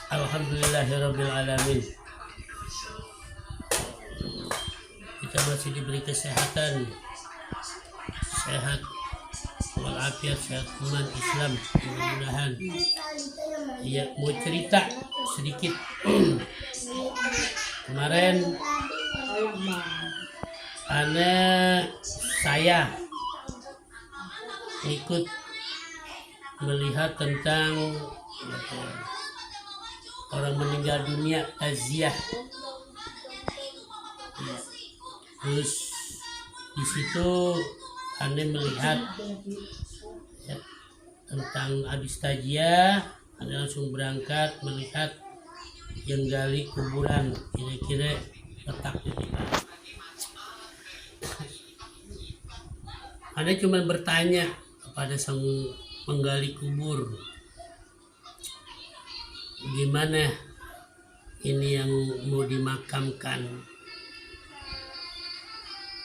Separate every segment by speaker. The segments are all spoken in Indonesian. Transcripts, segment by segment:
Speaker 1: Alhamdulillahirabbil alamin. Kita masih diberi kesehatan, sehat walafiat, sehat iman Islam. Mudah-mudahan. Ya, mau cerita sedikit. Kemarin saya ikut melihat tentang orang meninggal dunia, takziah. Terus di situ Ane melihat ya, tentang habis takziah, Ane langsung berangkat melihat yang gali kuburan, kira-kira letaknya di mana. Ane cuma bertanya kepada sang penggali kubur, gimana ini yang mau dimakamkan.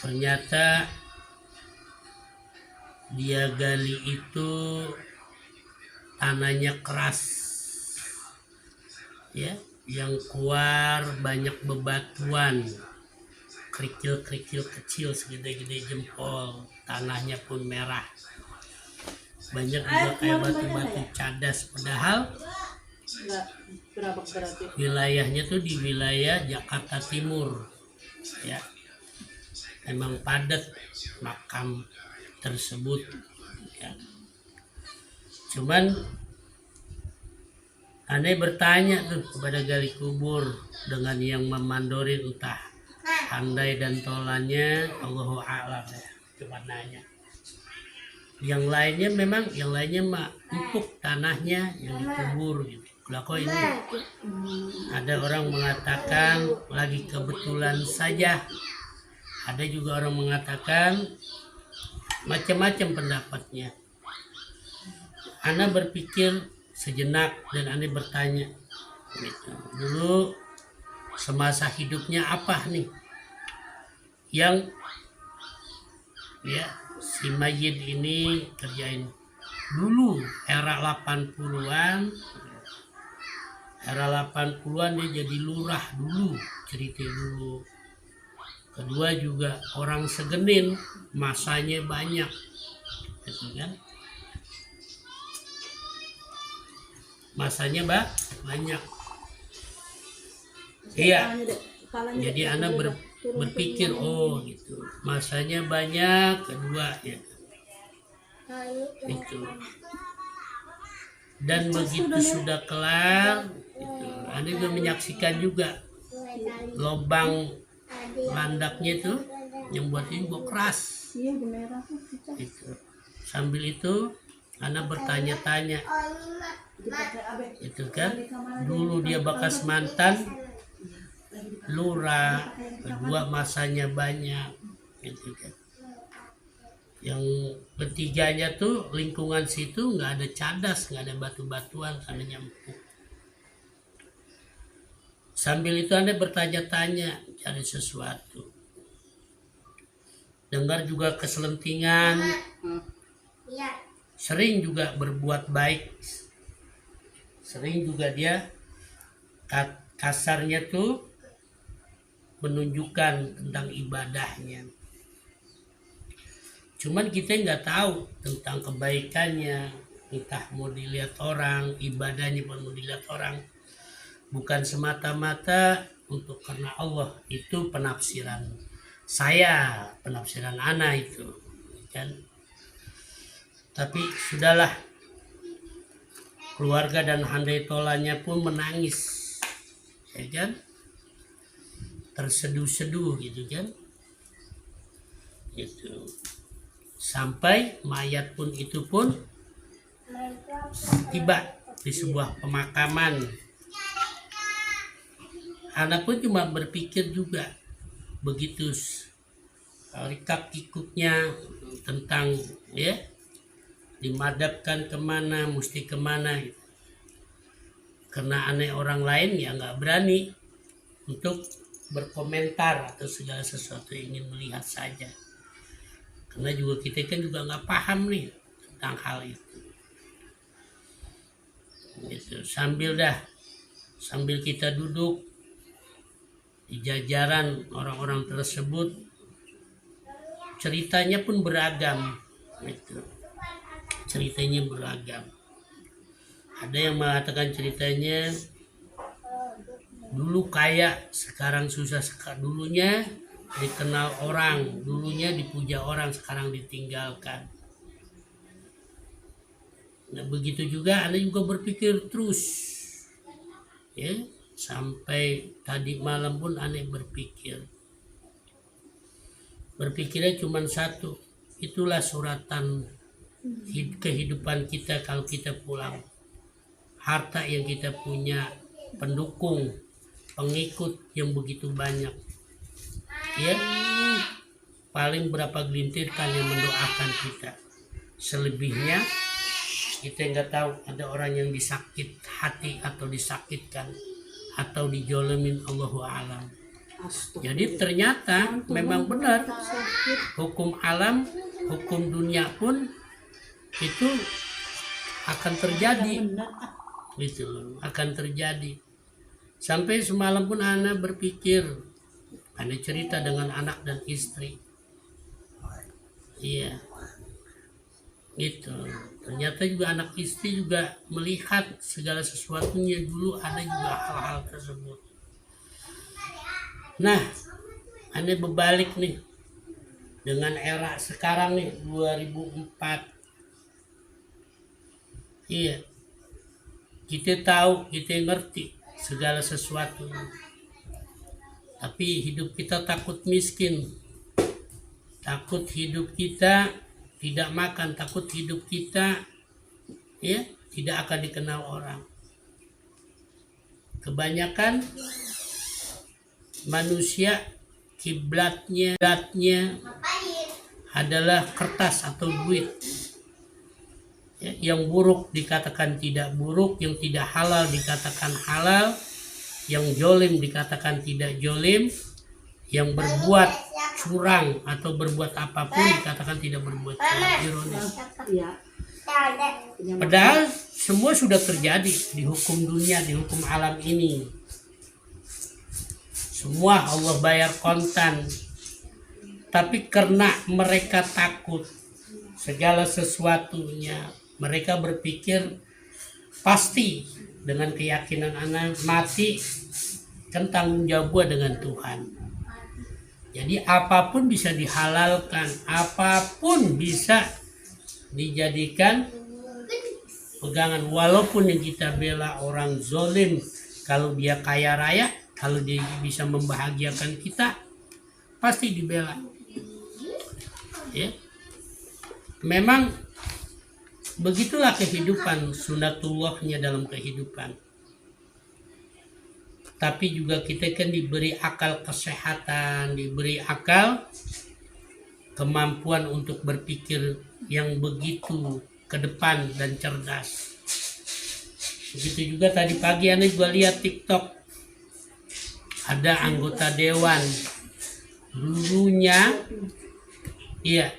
Speaker 1: Ternyata dia gali itu tanahnya keras ya, yang keluar banyak bebatuan, kerikil-kerikil kecil segede-gede jempol. Tanahnya pun merah, banyak juga kayak batu-batu cadas, padahal wilayahnya tuh di wilayah Jakarta Timur ya. Emang padat makam tersebut ya. Cuman Ane bertanya tuh kepada gali kubur dengan yang memandorin, entah pandai dan tolannya Allahu a'lam ya. Cuma nanya. Yang lainnya mah empuk tanahnya yang dikubur gitu. Lah kok ini ada orang mengatakan lagi kebetulan saja. Ada juga orang mengatakan macam-macam pendapatnya. Ana berpikir sejenak dan Ana bertanya gitu. Dulu semasa hidupnya apa nih yang ya si mayit ini kerjain dulu era 80-an. Era 80-an dia jadi lurah dulu, cerita dulu. Kedua juga orang Segenin, masanya banyak, gitu kan? Masanya banyak. Iya. Jadi anak berpikir, oh gitu, masanya banyak. Kedua ya, itu. Dan begitu sudah kelar, gitu, Anda juga menyaksikan juga lubang landaknya itu yang buat keras. Itu. Sambil itu anak bertanya-tanya, itu kan dulu dia bekas mantan lurah, kedua masanya banyak, gitu kan. Yang ketiganya tuh lingkungan situ nggak ada cadas, nggak ada batu-batuan, karena nyamuk. Sambil itu Anda bertanya-tanya, cari sesuatu. Dengar juga keselentingan, sering juga berbuat baik. Sering juga dia kasarnya tuh menunjukkan tentang ibadahnya. Cuman kita nggak tahu tentang kebaikannya, entah mau dilihat orang, ibadahnya pun mau dilihat orang. Bukan semata-mata untuk karena Allah, itu penafsiran saya, penafsiran ana itu kan. Tapi sudahlah, keluarga dan handai tolanya pun menangis ya kan, terseduh-seduh gitu kan, gitu. Sampai mayat pun itu pun tiba di sebuah pemakaman. Anak pun cuma berpikir juga begitu rikak kikuknya tentang ya dimadapkan kemana, mesti kemana gitu. Karena aneh orang lain ya nggak berani untuk berkomentar atau segala sesuatu, ingin melihat saja. Karena juga kita kan juga nggak paham nih tentang hal itu. gitu. Sambil kita duduk di jajaran orang-orang tersebut, ceritanya pun beragam gitu. Ceritanya beragam. Ada yang mengatakan ceritanya dulu kaya, sekarang susah. Dulunya dikenal orang, dulunya dipuja orang, sekarang ditinggalkan. Nah, begitu juga Anda juga berpikir terus, ya, sampai tadi malam pun Anda berpikirnya cuma satu, itulah suratan kehidupan kita kalau kita pulang. Harta yang kita punya, pendukung, pengikut yang begitu banyak, ya, paling berapa gelintir kan yang mendoakan kita. Selebihnya kita nggak tahu, ada orang yang disakit hati atau disakitkan atau dijolemin, Allahu a'lam. Jadi ternyata memang benar hukum alam, hukum dunia pun itu akan terjadi, gitu loh, akan terjadi. Sampai semalam pun Ana berpikir, Ana cerita dengan anak dan istri, iya, gitu. Ternyata juga anak istri juga melihat segala sesuatunya, dulu ada juga hal-hal tersebut. Nah, Ana berbalik nih dengan era sekarang nih 2004. Iya, kita tahu, kita ngerti segala sesuatu, tapi hidup kita takut miskin, takut hidup kita tidak makan, takut hidup kita, ya, tidak akan dikenal orang. Kebanyakan manusia kiblatnya adalah kertas atau duit. Ya, yang buruk dikatakan tidak buruk, yang tidak halal dikatakan halal, yang jolim dikatakan tidak jolim, yang berbuat curang atau berbuat apapun dikatakan tidak berbuat curang. Ironis. Padahal semua sudah terjadi di hukum dunia, di hukum alam ini. Semua Allah bayar kontan. Tapi karena mereka takut segala sesuatunya, mereka berpikir pasti dengan keyakinan anak mati kan tanggung jawab gua dengan Tuhan. Jadi apapun bisa dihalalkan, apapun bisa dijadikan pegangan. Walaupun yang kita bela orang zolim, kalau dia kaya raya, kalau dia bisa membahagiakan kita, pasti dibela. Ya, memang begitulah kehidupan, sunatullahnya dalam kehidupan. Tapi juga kita kan diberi akal kesehatan, diberi akal kemampuan untuk berpikir yang begitu ke depan dan cerdas. Begitu juga tadi pagi Anda juga lihat TikTok, ada anggota dewan dulunya, iya,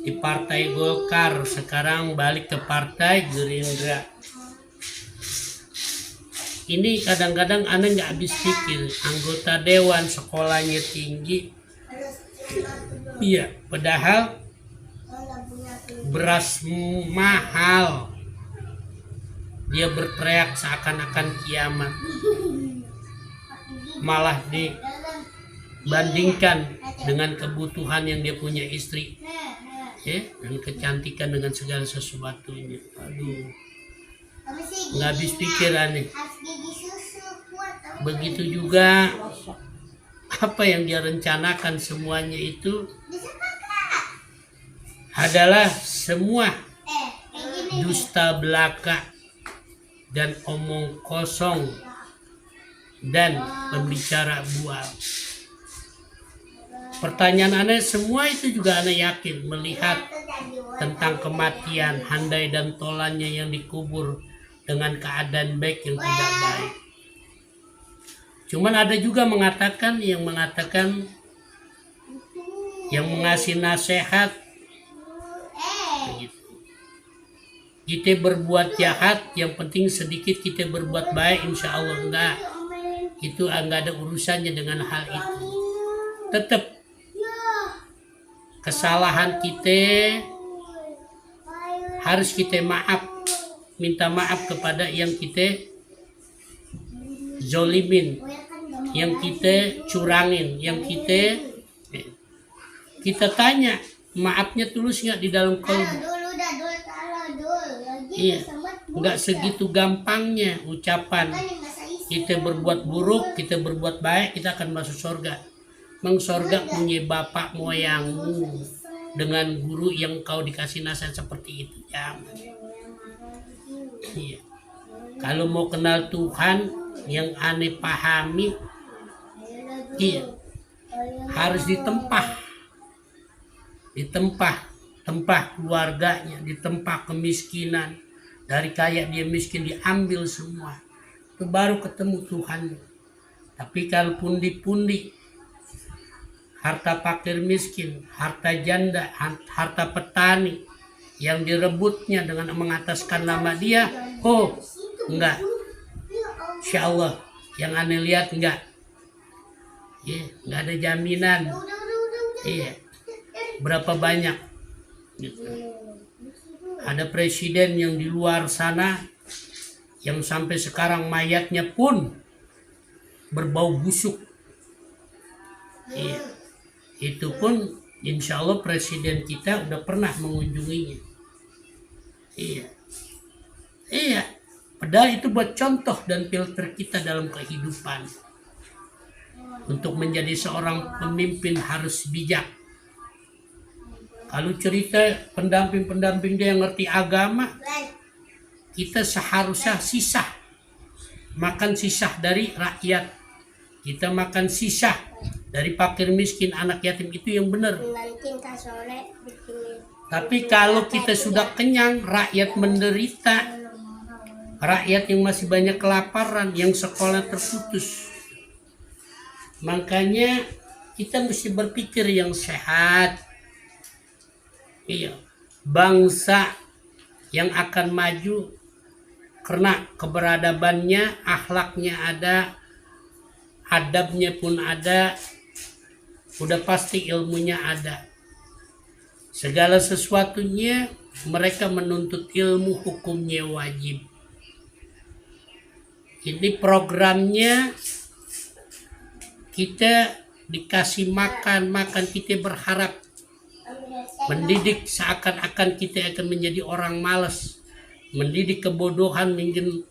Speaker 1: di Partai Golkar, sekarang balik ke Partai Gerindra. Ini kadang-kadang Anda nggak habis pikir, anggota dewan sekolahnya tinggi, iya, padahal beras mahal, dia berteriak seakan-akan kiamat, malah dibandingkan dengan kebutuhan yang dia punya istri, ya, dan kecantikan dengan segala sesuatunya. Aduh, nggak habis pikir aneh. Begitu juga apa yang dia rencanakan, semuanya itu adalah semua dusta belaka dan omong kosong dan pembicara bual. Pertanyaan aneh semua itu juga aneh yakin melihat tentang kematian, handai dan tolannya yang dikubur dengan keadaan baik yang tidak baik. Cuman ada juga yang mengatakan yang mengasih nasihat begitu. kita berbuat jahat, yang penting sedikit kita berbuat baik, insya Allah enggak. Itu enggak ada urusannya dengan hal itu. Tetap kesalahan kita harus kita minta maaf kepada yang kita zolimin, yang kita curangin, yang kita tanya maafnya tulus nggak di dalam kalbu. Iya, nggak segitu gampangnya ucapan. Kita berbuat buruk, kita berbuat baik, kita akan masuk surga. Mang surga punya bapak moyangmu dengan guru yang kau dikasih nasihat seperti itu. Jangan. Iya. Kalau mau kenal Tuhan yang aneh pahami, iya, harus ditempah keluarganya, ditempah kemiskinan. Dari kaya dia miskin diambil semua, itu baru ketemu Tuhan. Tapi kalau pundi-pundi, harta fakir miskin, harta janda, harta petani yang direbutnya dengan mengataskan nama dia, oh enggak, insya Allah yang aneh lihat enggak, enggak ada jaminan. Berapa banyak gitu. Ada presiden yang di luar sana yang sampai sekarang mayatnya pun berbau busuk. Itu pun insya Allah presiden kita udah pernah mengunjunginya. Padahal itu buat contoh dan filter kita dalam kehidupan. Untuk menjadi seorang pemimpin harus bijak. Kalau cerita pendamping dia yang ngerti agama, kita seharusnya makan sisah dari rakyat. Kita makan sisah dari fakir miskin, anak yatim, itu yang benar. Tapi kalau kita sudah kenyang, rakyat menderita, rakyat yang masih banyak kelaparan, yang sekolah terputus. Makanya kita mesti berpikir yang sehat. Bangsa yang akan maju karena keberadabannya, akhlaknya ada, adabnya pun ada, udah pasti ilmunya ada. Segala sesuatunya mereka menuntut ilmu, hukumnya wajib. Ini programnya kita dikasih makan, kita berharap mendidik seakan-akan kita akan menjadi orang malas, mendidik kebodohan mungkin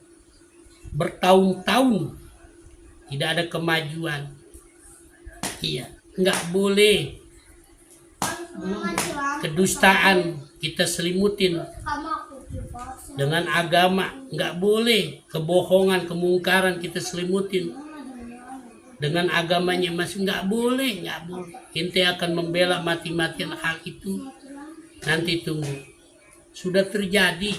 Speaker 1: bertahun-tahun tidak ada kemajuan. Nggak boleh kedustaan kita selimutin dengan agama, nggak boleh kebohongan, kemungkaran kita selimutin dengan agamanya masih, nggak boleh. Ente akan membela mati-matian hal itu, nanti tunggu, sudah terjadi.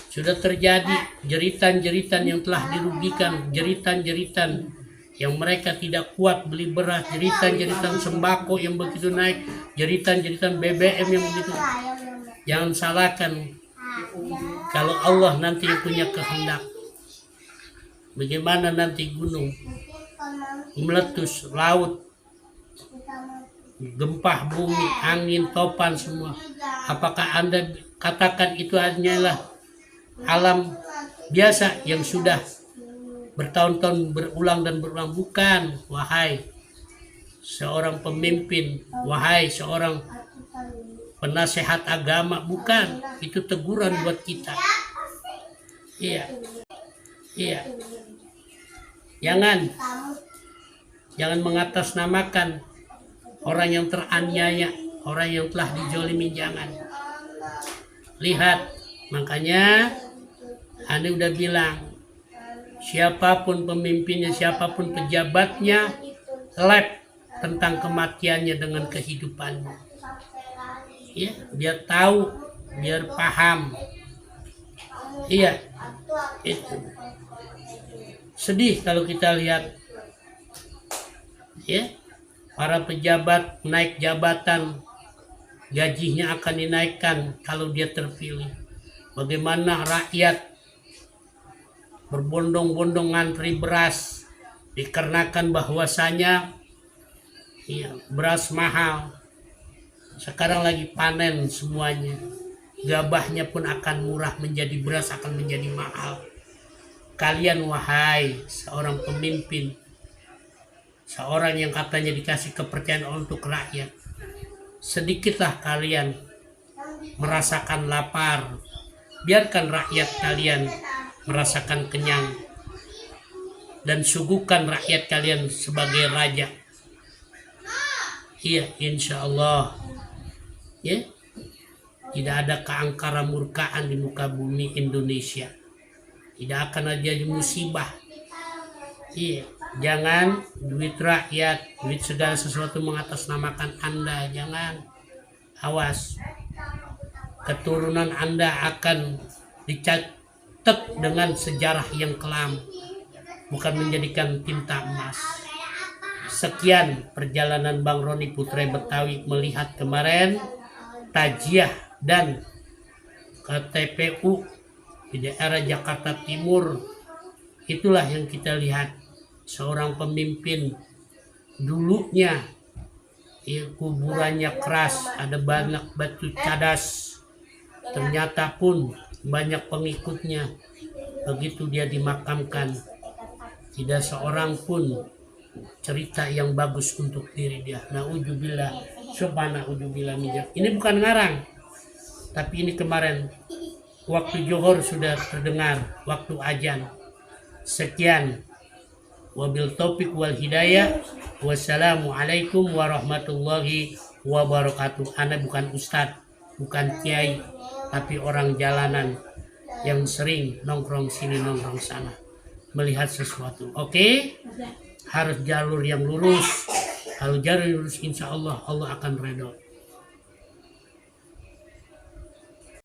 Speaker 1: Sudah terjadi jeritan-jeritan yang telah dirugikan, jeritan-jeritan yang mereka tidak kuat beli beras, jeritan-jeritan sembako yang begitu naik, jeritan-jeritan BBM yang begitu. Jangan salahkan kalau Allah nanti yang punya kehendak. Bagaimana nanti gunung meletus, laut, gempa bumi, angin, topan semua. Apakah Anda katakan itu hanyalah alam biasa yang sudah bertahun-tahun berulang dan berulang? Bukan, wahai seorang pemimpin, wahai seorang penasehat agama, bukan. Itu teguran buat kita. Jangan mengatasnamakan orang yang teraniaya, orang yang telah dijolimi, jangan. Lihat, makanya Anda udah bilang, siapapun pemimpinnya, siapapun pejabatnya, lab tentang kematiannya dengan kehidupannya. Biar tahu, biar paham. Itu. Sedih kalau kita lihat para pejabat naik jabatan gajinya akan dinaikkan kalau dia terpilih. Bagaimana rakyat berbondong-bondong ngantri beras dikarenakan bahwasanya ya, beras mahal. Sekarang lagi panen semuanya. Gabahnya pun akan murah menjadi beras akan menjadi mahal. Kalian wahai seorang pemimpin, seorang yang katanya dikasih kepercayaan untuk rakyat, sedikitlah kalian merasakan lapar. Biarkan rakyat kalian merasakan kenyang dan suguhkan rakyat kalian sebagai raja. Iya, insya Allah ya, tidak ada keangkara murkaan di muka bumi Indonesia. Tidak akan ada musibah. Iya, jangan duit rakyat, duit segala sesuatu mengatasnamakan Anda. Jangan. Awas. Keturunan Anda akan dicatat dengan sejarah yang kelam, bukan menjadikan tinta emas. Sekian perjalanan Bang Roni Putra Betawi melihat kemarin tajiah dan ke TPU di daerah Jakarta Timur. Itulah yang kita lihat, seorang pemimpin dulunya ya, kuburannya keras, ada banyak batu cadas, ternyata pun banyak pengikutnya. Begitu dia dimakamkan, tidak seorang pun cerita yang bagus untuk diri dia. Na'udzubillah, subhana'udzubillah mijak. Ini bukan ngarang, tapi ini kemarin waktu Johor sudah terdengar, waktu azan. Sekian, wabil taufik wal hidayah. Wassalamualaikum warahmatullahi wabarakatuh. Ana bukan ustadz, bukan kiai, tapi orang jalanan yang sering nongkrong sini nongkrong sana melihat sesuatu. Oke? Harus jalur yang lurus. Kalau jalur lurus, insya Allah Allah akan redha.